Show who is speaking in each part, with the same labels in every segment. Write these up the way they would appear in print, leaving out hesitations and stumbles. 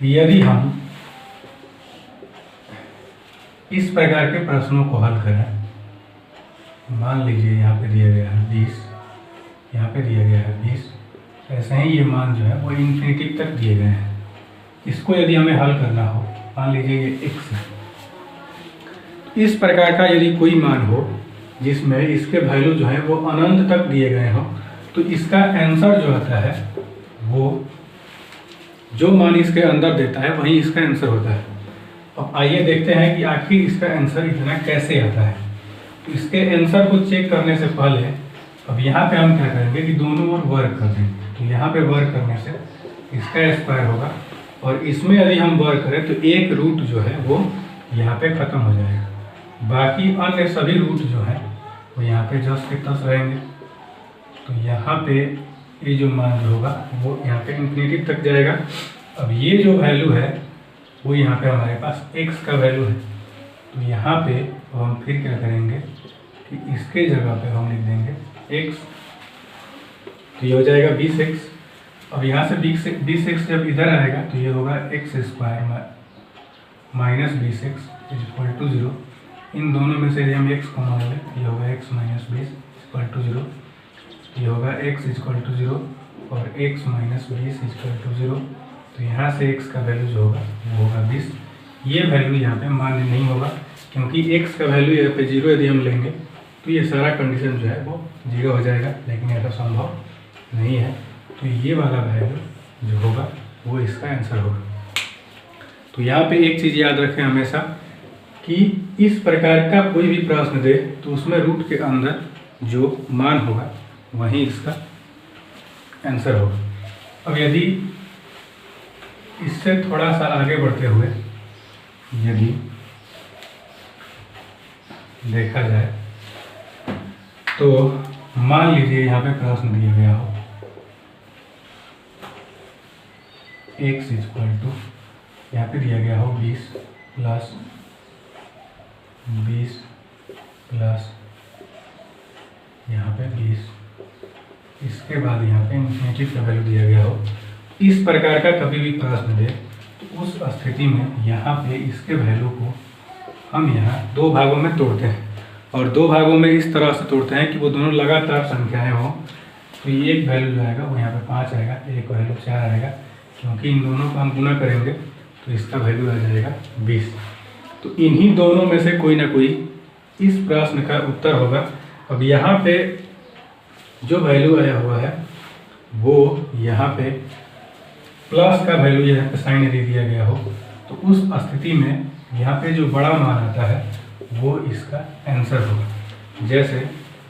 Speaker 1: यदि हम इस प्रकार के प्रश्नों को हल करें, मान लीजिए यहाँ पे दिया गया है 20, यहाँ पे दिया गया है 20, ऐसे ही ये मान जो है वो इन्फिनिटी तक दिए गए हैं। इसको यदि हमें हल करना हो, मान लीजिए ये x है, इस प्रकार का यदि कोई मान हो जिसमें इसके वैल्यू जो है वो अनंत तक दिए गए हों, तो इसका आंसर जो होता है वो जो मान इसके अंदर देता है वही इसका आंसर होता है। अब आइए देखते हैं कि आखिर इसका आंसर इतना कैसे आता है। तो इसके आंसर को चेक करने से पहले अब यहाँ पे हम क्या करेंगे कि दोनों ओर वर्क कर देंगे। तो यहाँ पे वर्क करने से इसका स्क्वायर होगा और इसमें यदि हम वर्क करें तो एक रूट जो है वो यहाँ पे ख़त्म हो जाएगा, बाकी अन्य सभी रूट जो है वो यहाँ पे 10 के 10 रहेंगे। तो यहाँ पे ये जो मान जो होगा वो यहाँ पे इन्फिनिटी तक जाएगा। अब ये जो वैल्यू है वो यहाँ पे हमारे पास x का वैल्यू है। तो यहाँ पे हम फिर क्या करेंगे कि इसके जगह पे हम लिख देंगे x, तो ये हो जाएगा 20x। अब यहाँ से 20x जब इधर आएगा तो ये होगा x² minus 20x equal to 0। इन दोनों में से यदि हम x को मान लें तो ये होगा x माइनस 20 इक्वल टू 0, ये होगा x इक्वल टू 0 और x माइनस 20 इक्वल टू 0। तो यहाँ से x का वैल्यू जो होगा वो होगा 20। ये वैल्यू यहाँ पे मान्य नहीं होगा क्योंकि x का वैल्यू यहाँ पे 0 यदि हम लेंगे तो ये सारा कंडीशन जो है वो 0 हो जाएगा, लेकिन ऐसा संभव नहीं है। तो ये वाला वैल्यू जो होगा वो इसका आंसर होगा। तो यहाँ पे एक चीज़ याद रखें हमेशा कि इस प्रकार का कोई भी प्रश्न दे तो उसमें रूट के अंदर जो मान होगा वही इसका आंसर होगा। अब यदि इससे थोड़ा सा आगे बढ़ते हुए यदि देखा जाए तो मान लीजिए यहाँ पे प्रश्न दिया गया हो x इक्वल टू, यहाँ पे दिया गया हो 20 प्लस यहाँ पे 20, इसके बाद यहाँ पे इन्फिनिटी का वैल्यू दिया गया हो। इस प्रकार का कभी भी प्रश्न दे तो उस स्थिति में यहाँ पे इसके वैल्यू को हम यहाँ दो भागों में तोड़ते हैं और दो भागों में इस तरह से तोड़ते हैं कि वो दोनों लगातार संख्याएं हों। तो ये एक वैल्यू जो आएगा वो यहाँ पे 5 आएगा, एक वैल्यू 4 आएगा, क्योंकि इन दोनों को हम गुना करेंगे तो इसका वैल्यू आ जाएगा 20। तो इन्हीं दोनों में से कोई ना कोई इस प्रश्न का उत्तर होगा। अब यहाँ पे जो वैल्यू आया हुआ है वो यहाँ पे प्लस का वैल्यू यहाँ पे साइन यदि दिया गया हो तो उस स्थिति में यहाँ पे जो बड़ा मान आता है वो इसका आंसर होगा। जैसे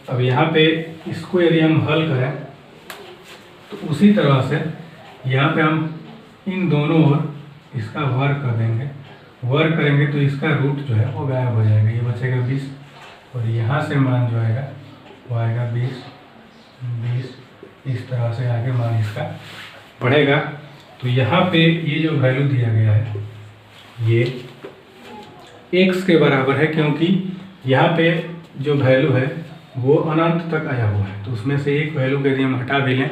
Speaker 1: अब यहाँ पे इसको यदि हम हल करें तो उसी तरह से यहाँ पे हम इन दोनों ओर इसका वर्क कर देंगे, वर्क करेंगे तो इसका रूट जो है वो गायब हो जाएगा, ये बचेगा 20 और यहाँ से मान जो आएगा वो आएगा 20। इस तरह से आगे मान इसका बढ़ेगा। तो यहाँ पे ये जो वैल्यू दिया गया है ये x के बराबर है, क्योंकि यहाँ पे जो वैल्यू है वो अनंत तक आया हुआ है। तो उसमें से एक वैल्यू यदि हम हटा भी लें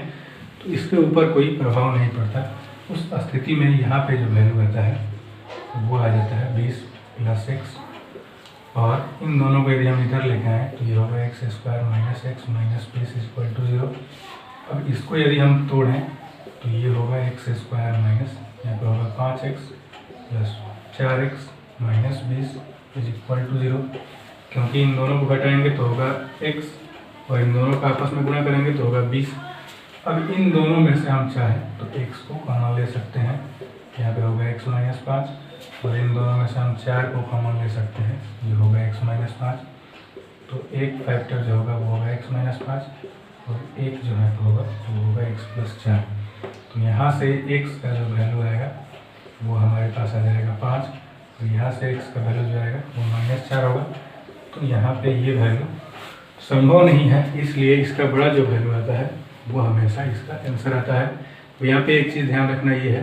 Speaker 1: तो इसके ऊपर कोई प्रभाव नहीं पड़ता। उस स्थिति में यहाँ पे जो वैल्यू आता है वो आ जाता है 20 प्लस x, और इन दोनों को यदि हम इधर लेके आए तो ये होगा x² minus x minus 20 equal to 0। अब इसको यदि हम तोड़ें तो ये होगा x² माइनस, यहाँ पर होगा 5x plus 4x minus 20 is equal to 0, क्योंकि इन दोनों को घटाएंगे तो होगा x और इन दोनों का आपस में गुणा करेंगे तो होगा 20। अब इन दोनों में से हम चाहें तो x को कॉमन ले सकते हैं, यहाँ पे होगा x माइनस 5, और इन दोनों में से हम 4 को कॉमन ले सकते हैं, ये होगा x माइनस 5। तो एक फैक्टर जो होगा वो होगा x माइनस 5 और एक जो है होगा वो होगा x प्लस 4। तो यहाँ से x का जो वैल्यू आएगा वो हमारे पास आ जाएगा 5, तो यहाँ से x का वैल्यू जो आएगा वो माइनस 4 होगा। तो यहाँ पे ये वैल्यू संभव नहीं है, इसलिए इसका बड़ा जो वैल्यू आता है वो हमेशा इसका आंसर आता है। तो यहाँ पे एक चीज़ ध्यान रखना ये है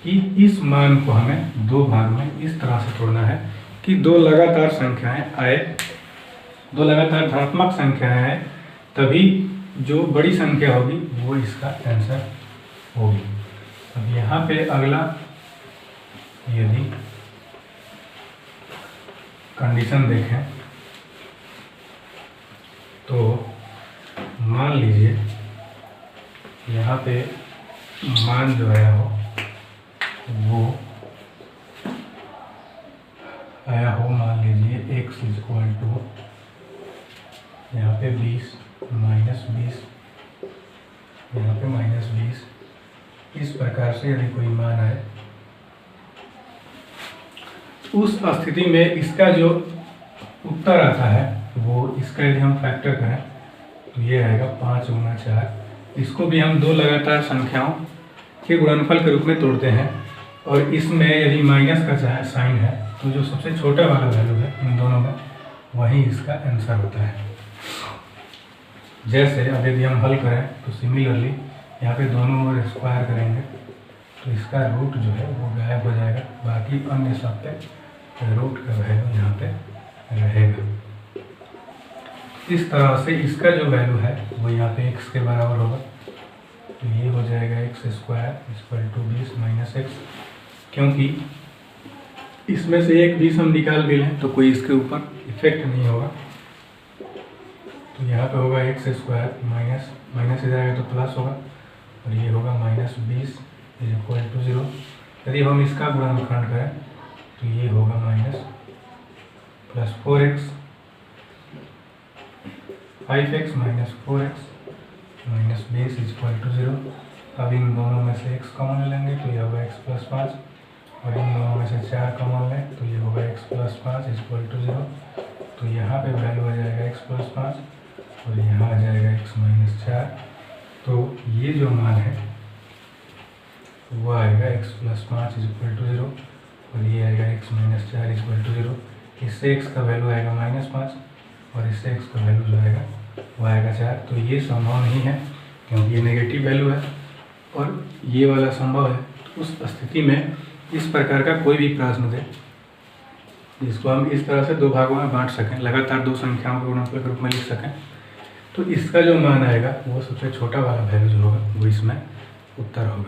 Speaker 1: कि इस मान को हमें दो भाग में इस तरह से तोड़ना है कि दो लगातार संख्याएं आए, दो लगातार धनात्मक संख्याएं आए, तभी जो बड़ी संख्या होगी वो इसका आंसर होगी। अब यहाँ पे अगला यदि कंडीशन देखें तो मान लीजिए यहाँ पे मान जो आया हो वो आया हो, मान लीजिए x इक्वल टू यहाँ पे 20 माइनस 20, यहाँ पे माइनस 20। इस प्रकार से यदि कोई मान आए, उस स्थिति में इसका जो उत्तर आता है वो, इसका यदि हम फैक्टर करें तो ये आएगा 5 गुना 4। इसको भी हम दो लगातार संख्याओं के गुणनफल के रूप में तोड़ते हैं, और इसमें यदि माइनस का साइन है तो जो सबसे छोटा वाला वैल्यू है इन दोनों में, वही इसका आंसर होता है। जैसे अब यदि हम हल करें तो सिमिलरली यहाँ पे दोनों ओर स्क्वायर करेंगे तो इसका रूट जो है वो गायब हो जाएगा, बाकी अन्य सब पे रूट का वैल्यू यहाँ पे रहेगा। इस तरह से इसका जो वैल्यू है वो यहाँ पे x के बराबर होगा, तो ये हो जाएगा x square equal to 20 minus x। क्योंकि इसमें से एक 20 हम निकाल भी लें तो कोई इसके ऊपर इफेक्ट नहीं होगा, तो यहाँ पे होगा x स्क्वायर माइनस माइनस इधर आएगा तो प्लस होगा, और ये होगा माइनस 20 इक्वल टू 0। यदि हम इसका गुणनखंड करें तो ये होगा minus plus 4x 5x minus 4x minus 20 equal to 0। अब इन दोनों में से x कॉमन लेंगे तो ये होगा x प्लस 5, और इन दोनों में से 4 कॉमन लें तो ये होगा x प्लस 5 इक्वल टू 0। तो यहाँ पे वैल्यू आ जाएगा x प्लस 5 और यहाँ आ जाएगा x माइनस 4। तो ये जो मान है वो आएगा x प्लस 5 इक्वल टू 0, और ये आएगा x माइनस 4 इक्वल टू 0। इससे x का वैल्यू आएगा माइनस 5 और इससे x का वैल्यू जो आएगा वो आएगा 4। तो ये संभव नहीं है क्योंकि ये नेगेटिव वैल्यू है और ये वाला संभव है। तो उस स्थिति में इस प्रकार का कोई भी प्रश्न दे जिसको हम इस तरह से दो भागों में बांट सकें, लगातार दो संख्याओं को गुणनफल के रूप में लिख सकें, तो इसका जो मान आएगा वो सबसे छोटा वाला वैल्यू जो होगा वो इसमें उत्तर होगा।